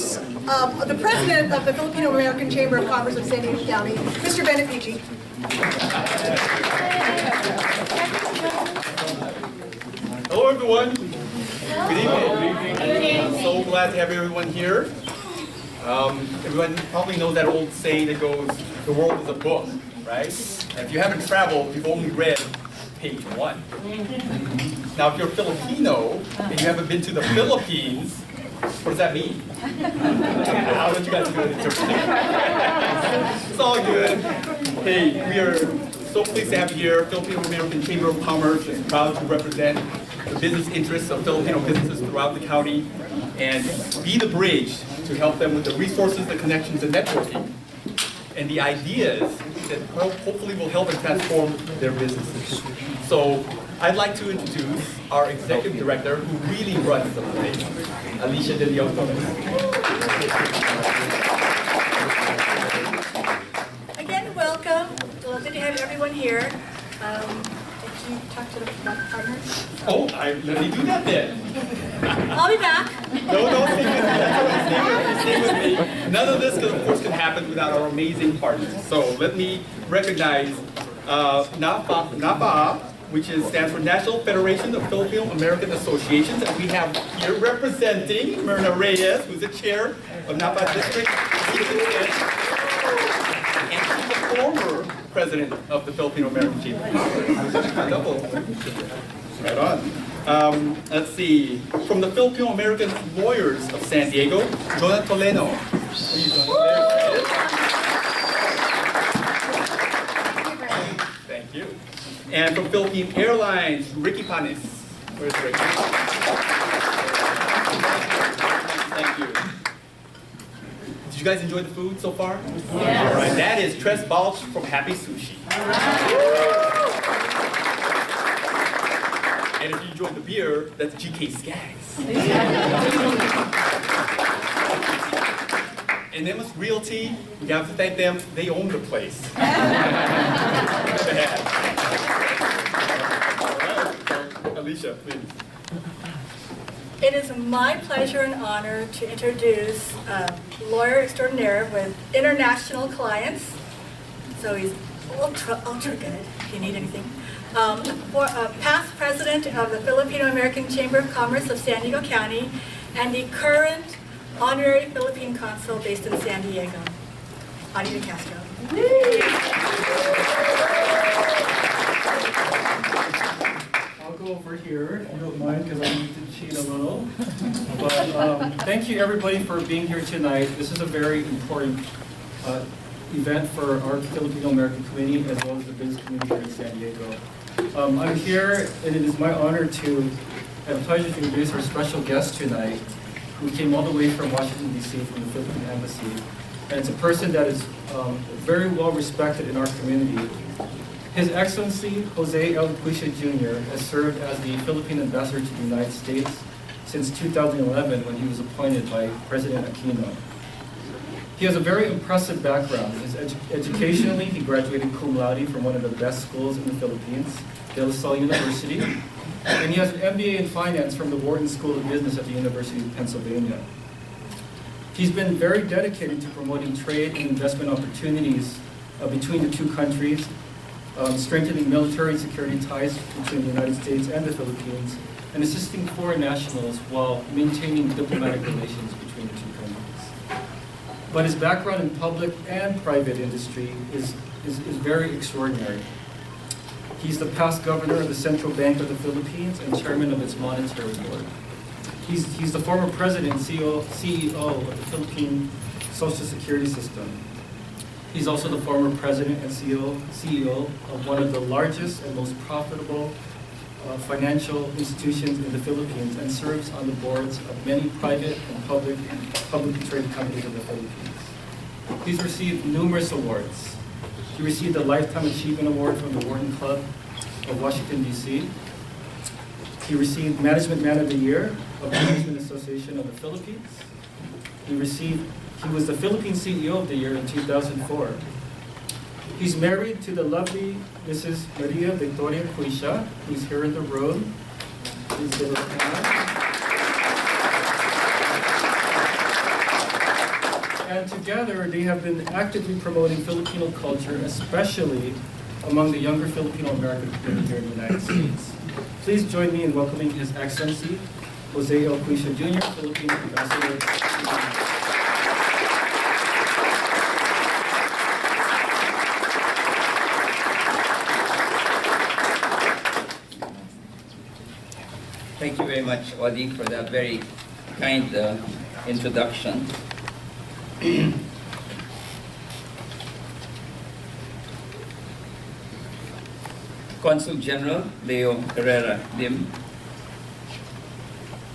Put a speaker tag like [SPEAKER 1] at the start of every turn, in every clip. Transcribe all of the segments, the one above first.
[SPEAKER 1] introduce the president of the Filipino American Chamber of Commerce of San Diego County, Mr. Bennett, Peji.
[SPEAKER 2] Hello, everyone. Good evening. I'm so glad to have everyone here. Everyone probably knows that old saying that goes, "The world is a book," right? And if you haven't traveled, you've only read page 1. Now, if you're Filipino and you haven't been to the Philippines, what does that mean? I'll let you guys go interpret it. It's all good. Hey, we are so pleased to have you here. Filipino American Chamber of Commerce is proud to represent the business interests of Filipino businesses throughout the county and be the bridge to help them with the resources, the connections, and networking, and the ideas that hopefully will help and transform their businesses. So I'd like to introduce our executive director who really runs the place, DeLeon-Torres.
[SPEAKER 1] Again, welcome. Delighted to have everyone here. Did you talk to the partners?
[SPEAKER 2] Oh, let me do that then.
[SPEAKER 1] I'll be back.
[SPEAKER 2] No, stay with me. That's all right. Stay with me. None of this, of course, can happen without our amazing partners. So let me recognize NAFA, which stands for National Federation of Filipino American Associations, and we have here representing Myrna Reyes, who's the chair of NAFA District, and she's the former president of the Filipino American Chamber. Double. Right on. Let's see. From the Filipino American Lawyers of San Diego, Jonah Toleno. Thank you. And from Philippine Airlines, Ricky Panis. Where's Ricky? Thank you. Did you guys enjoy the food so far? Yes. All right, that is Tres Balch from Happy Sushi. And if you enjoyed the beer, that's GK Skaggs. And MS Realty, we have to thank them, they own the place. Alicia, please.
[SPEAKER 1] It is my pleasure and honor to introduce a lawyer extraordinaire with international clients. So he's ultra good if you need anything. Past president of the Filipino American Chamber of Commerce of San Diego County and the current Honorary Philippine Consul based in San Diego, Audie Castro.
[SPEAKER 3] I'll go over here, if you don't mind, because I need to cheat a little. But thank you everybody for being here tonight. This is a very important event for our Filipino American community as well as the business community here in San Diego. I'm here and it is my honor to have the pleasure to introduce our special guest tonight, who came all the way from Washington, D.C. from the Philippine Embassy. And it's a person that is very well respected in our community. His Excellency, Jose Elle Cuisia Jr. has served as the Philippine Ambassador to the United States since 2011 when he was appointed by President Aquino. He has a very impressive background. Educationally, he graduated cum laude from one of the best schools in the Philippines, De La Salle University, and he has an MBA in Finance from the Wharton School of Business at the University of Pennsylvania. He's been very dedicated to promoting trade and investment opportunities between the two countries, strengthening military and security ties between the United States and the Philippines, and assisting foreign nationals while maintaining diplomatic relations between the two countries. But his background in public and private industry is very extraordinary. He's the past governor of the Central Bank of the Philippines and chairman of its monetary board. He's the former president and CEO of the Philippine Social Security System. He's also the former president and CEO of one of the largest and most profitable financial institutions in the Philippines and serves on the boards of many private and publicly traded companies in the Philippines. He's received numerous awards. He received the Lifetime Achievement Award from the Wharton Club of Washington, D.C. He received Management Man of the Year of the Management Association of the Philippines. He was the Philippine CEO of the Year in 2004. He's married to the lovely Mrs. Maria Victoria Cuisia, who's here in the room. Please give her a hand. And together, they have been actively promoting Filipino culture, especially among the younger Filipino American community here in the United States. Please join me in welcoming His Excellency, Jose L. Cuisia Jr., Philippine Ambassador.
[SPEAKER 4] Thank you very much, Audie, for that very kind introduction. Consul General Leo Herrara-Lim,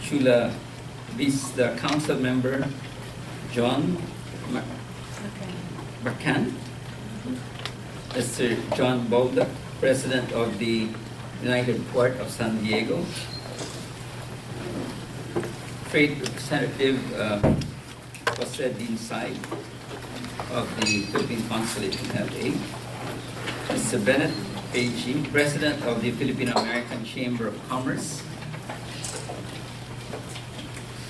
[SPEAKER 4] Chula Vista Council Member John Bacan, Mr. John Bolda, President of the United Port of San Diego, Trade Representative Jose Dinsay of the Philippine Consulate in LA, Mr. Bennett, Peji, President of the Filipino American Chamber of Commerce,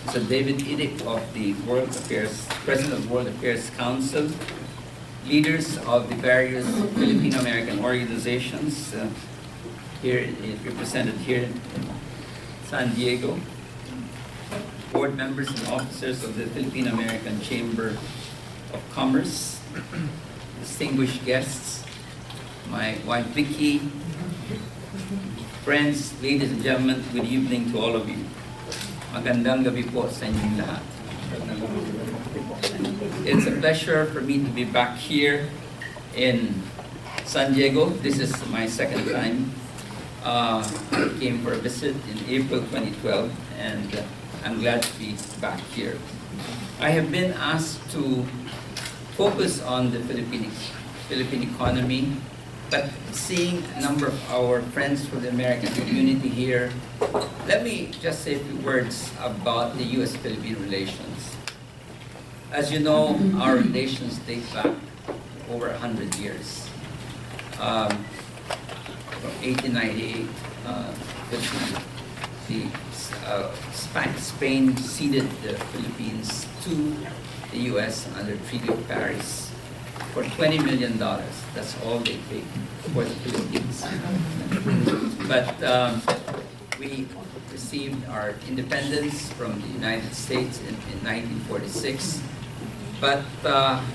[SPEAKER 4] Mr. David Idick of the World Affairs, President of World Affairs Council, leaders of the various Filipino American organizations here represented here in San Diego, board members and officers of the Philippine American Chamber of Commerce, distinguished guests, my wife Vicky, friends, ladies and gentlemen, good evening to all of you. Magandang gabi po sa inyong lahat. It's a pleasure for me to be back here in San Diego. This is my second time. I came for a visit in April 2012, and I'm glad to be back here. I have been asked to focus on the Philippine economy, but seeing a number of our friends from the American community here, let me just say a few words about the U.S.-Philippine relations. As you know, our relations date back over 100 years. From 1898, Spain ceded the Philippines to the U.S. under Treaty of Paris for $20 million. That's all they paid for the Philippines. But we received our independence from the United States in 1946. But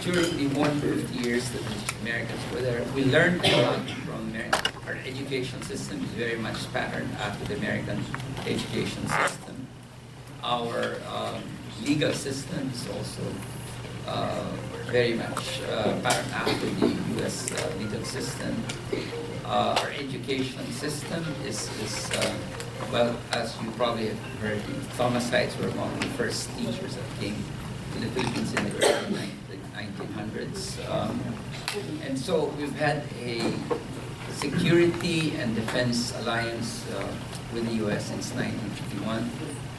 [SPEAKER 4] during the more than 50 years that the Americans were there, we learned a lot from America. Our education system is very much patterned after the American education system. Our legal system is also very much patterned after the U.S. Legal system. Our education system is well, as you probably have heard, the Thomasites were among the first teachers that came to the Philippines in the early 1900s. And so we've had a security and defense alliance with the U.S. since 1951.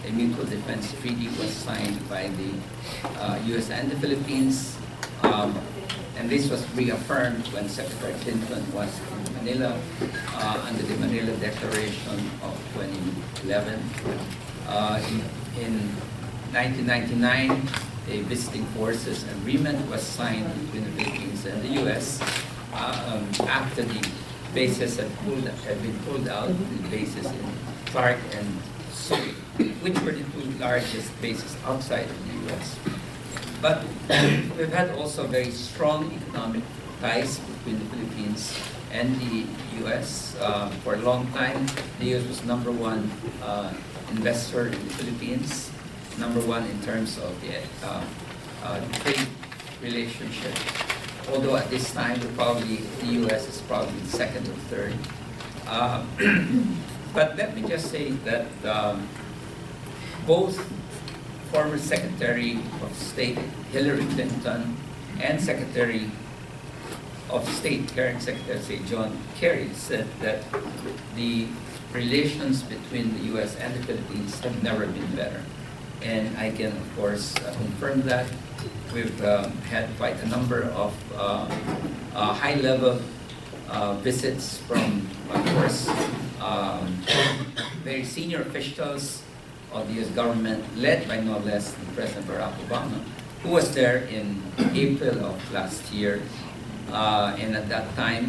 [SPEAKER 4] A mutual defense treaty was signed by the U.S. and the Philippines. And this was reaffirmed when Secretary Clinton was in Manila under the Manila Declaration of 2011. In 1999, a visiting forces agreement was signed between the Philippines and the U.S. After the bases had been pulled out, the bases in Clark and Subic, which were the two largest bases outside of the U.S. But we've had also very strong economic ties between the Philippines and the U.S. For a long time, the U.S. was number one investor in the Philippines, number one in terms of the trade relationship. Although at this time, the U.S. is probably second or third. But let me just say that both former Secretary of State Hillary Clinton and Secretary of State, current Secretary of State John Kerry, said that the relations between the U.S. and the Philippines have never been better. And I can, of course, confirm that. We've had quite a number of high-level visits from, of course, very senior officials of the U.S. government, led by no less than President Barack Obama, who was there in April of last year. And at that time,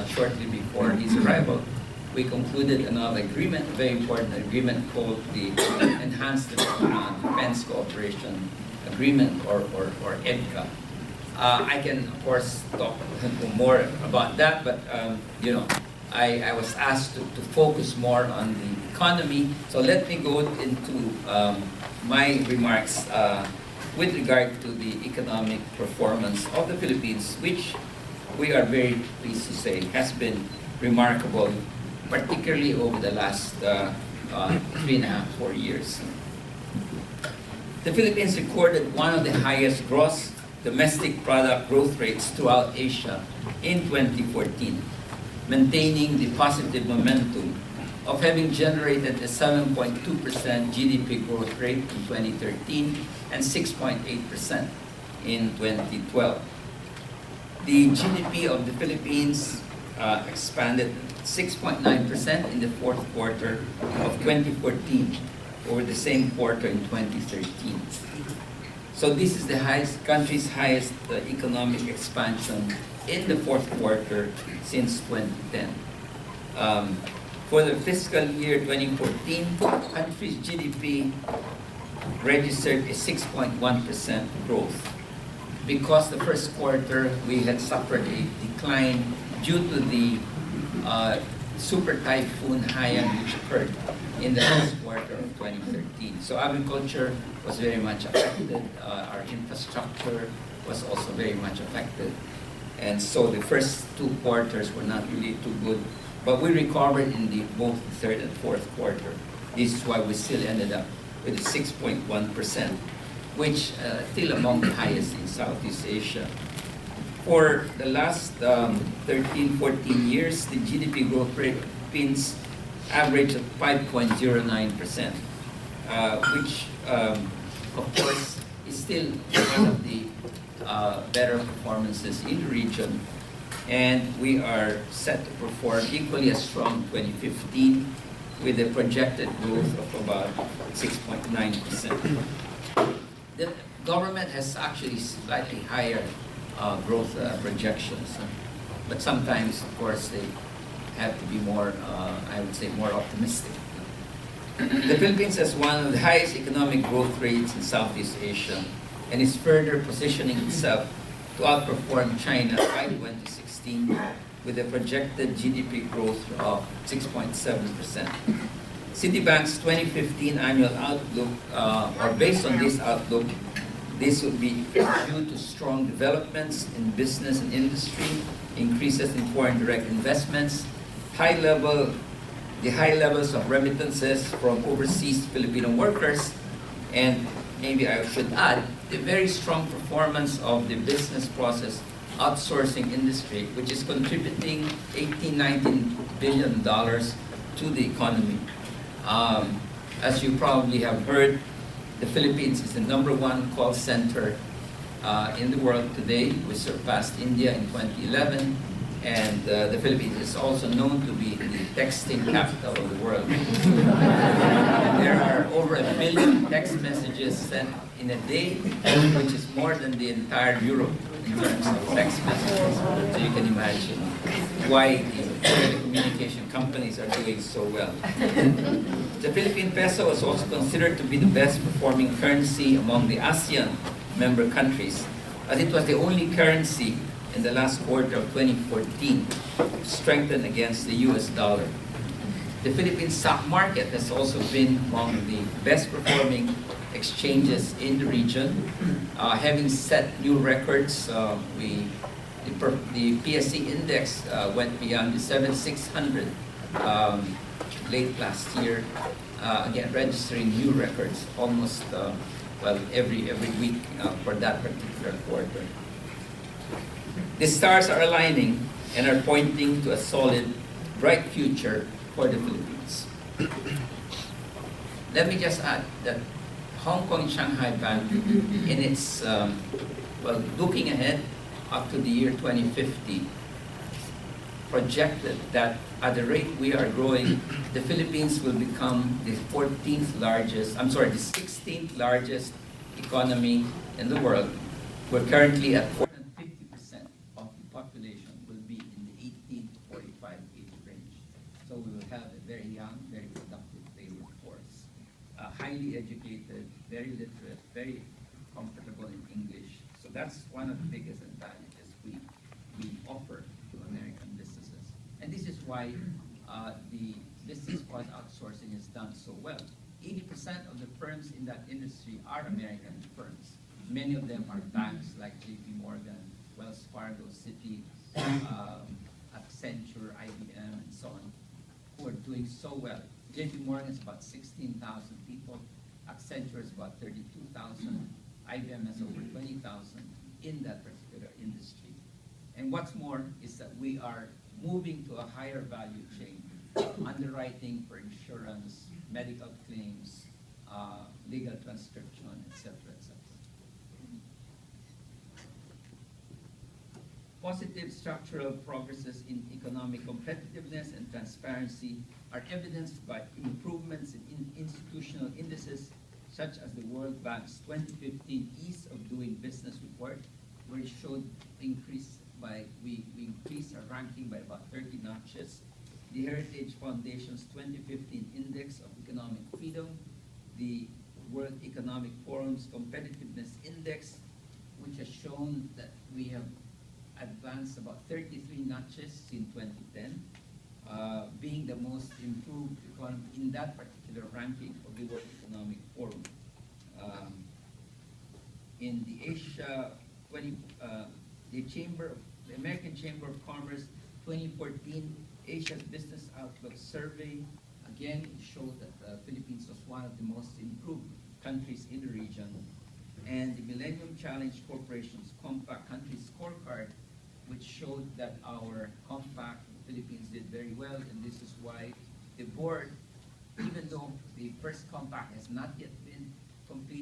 [SPEAKER 4] shortly before his arrival, we concluded another agreement, a very important agreement called the Enhanced Defense Cooperation Agreement, or EDCA. I can, of course, talk more about that, but I was asked to focus more on the economy. So let me go into my remarks with regard to the economic performance of the Philippines, which we are very pleased to say has been remarkable, particularly over the last 3.5, 4 years. The Philippines recorded one of the highest gross domestic product growth rates throughout Asia in 2014, maintaining the positive momentum of having generated a 7.2% GDP growth rate in 2013 and 6.8% in 2012. The GDP of the Philippines expanded 6.9% in the fourth quarter of 2014 over the same quarter in 2013. So this is the country's highest economic expansion in the fourth quarter since 2010. For the fiscal year 2014, the country's GDP registered a 6.1% growth. Because the first quarter we had suffered a decline due to the super typhoon Haiyan, which occurred in the first quarter of 2013. So agriculture was very much affected. Our infrastructure was also very much affected. And so the first 2 quarters were not really too good. But we recovered in both the third and fourth quarter. This is why we still ended up with 6.1%, which still among the highest in Southeast Asia. For the last 13, 14 years, the GDP growth rate of the Philippines averaged at 5.09%, which of course is still one of the better performances in the region. And we are set to perform equally as strong in 2015 with a projected growth of about 6.9%. The government has actually slightly higher growth projections, but sometimes, of course, they have to be more, I would say, more optimistic. The Philippines has one of the highest economic growth rates in Southeast Asia and is further positioning itself to outperform China by 2016 with a projected GDP growth of 6.7%. Citibank's 2015 annual outlook, or based on this outlook, this would be due to strong developments in business and industry, increases in foreign direct investments, the high levels of remittances from overseas Filipino workers, and maybe I should add, the very strong performance of the business process outsourcing industry, which is contributing $19 billion to the economy. As you probably have heard, the Philippines is the #1 call center in the world today. We surpassed India in 2011, and the Philippines is also known to be the texting capital of the world. There are over 1 billion text messages sent in a day, which is more than the entire Europe in terms of text messages. So you can imagine why the telecommunication companies are doing so well. The Philippine peso was also considered to be the best performing currency among the ASEAN member countries, as it was the only currency in the last quarter of 2014 strengthened against the US dollar. The Philippine stock market has also been among the best performing exchanges in the region, having set new records. The PSE index went beyond the 7,600 late last year, again registering new records almost every week for that particular quarter. The stars are aligning and are pointing to a solid, bright future for the Philippines. Let me just add that Hong Kong Shanghai Bank, in its looking ahead up to the year 2050, projected that at the rate we are growing, the Philippines will become the 16th largest economy in the world. We're currently at 50% of the population will be in the 18 to 45 age range. So we will have a very young, very productive labor force, highly educated, very literate, very comfortable in English. So that's one of the biggest advantages we offer to American businesses. And this is why the business cost outsourcing is done so well. 80% of the firms in that industry are American firms. Many of them are banks like JP Morgan, Wells Fargo, Citi, Accenture, IBM, and so on, who are doing so well. JP Morgan is about 16,000 people. Accenture is about 32,000. IBM has over 20,000 in that particular industry. And what's more is that we are moving to a higher value chain, underwriting for insurance, medical claims, legal transcription, etc., etc. Positive structural progresses in economic competitiveness and transparency are evidenced by improvements in institutional indices such as the World Bank's 2015 Ease of Doing Business report, where it showed we increased our ranking by about 30 notches. The Heritage Foundation's 2015 Index of Economic Freedom, the World Economic Forum's Competitiveness Index, which has shown that we have advanced about 33 notches in 2010, being the most improved economy in that particular ranking of the World Economic Forum. In the Asia 20, the American Chamber of Commerce 2014 Asia's Business Outlook Survey, again, it showed that the Philippines was one of the most improved countries in the region. And the Millennium Challenge Corporation's Compact Country Scorecard, which showed that our compact Philippines did very well, and this is why the board, even though the first compact has not yet been completed,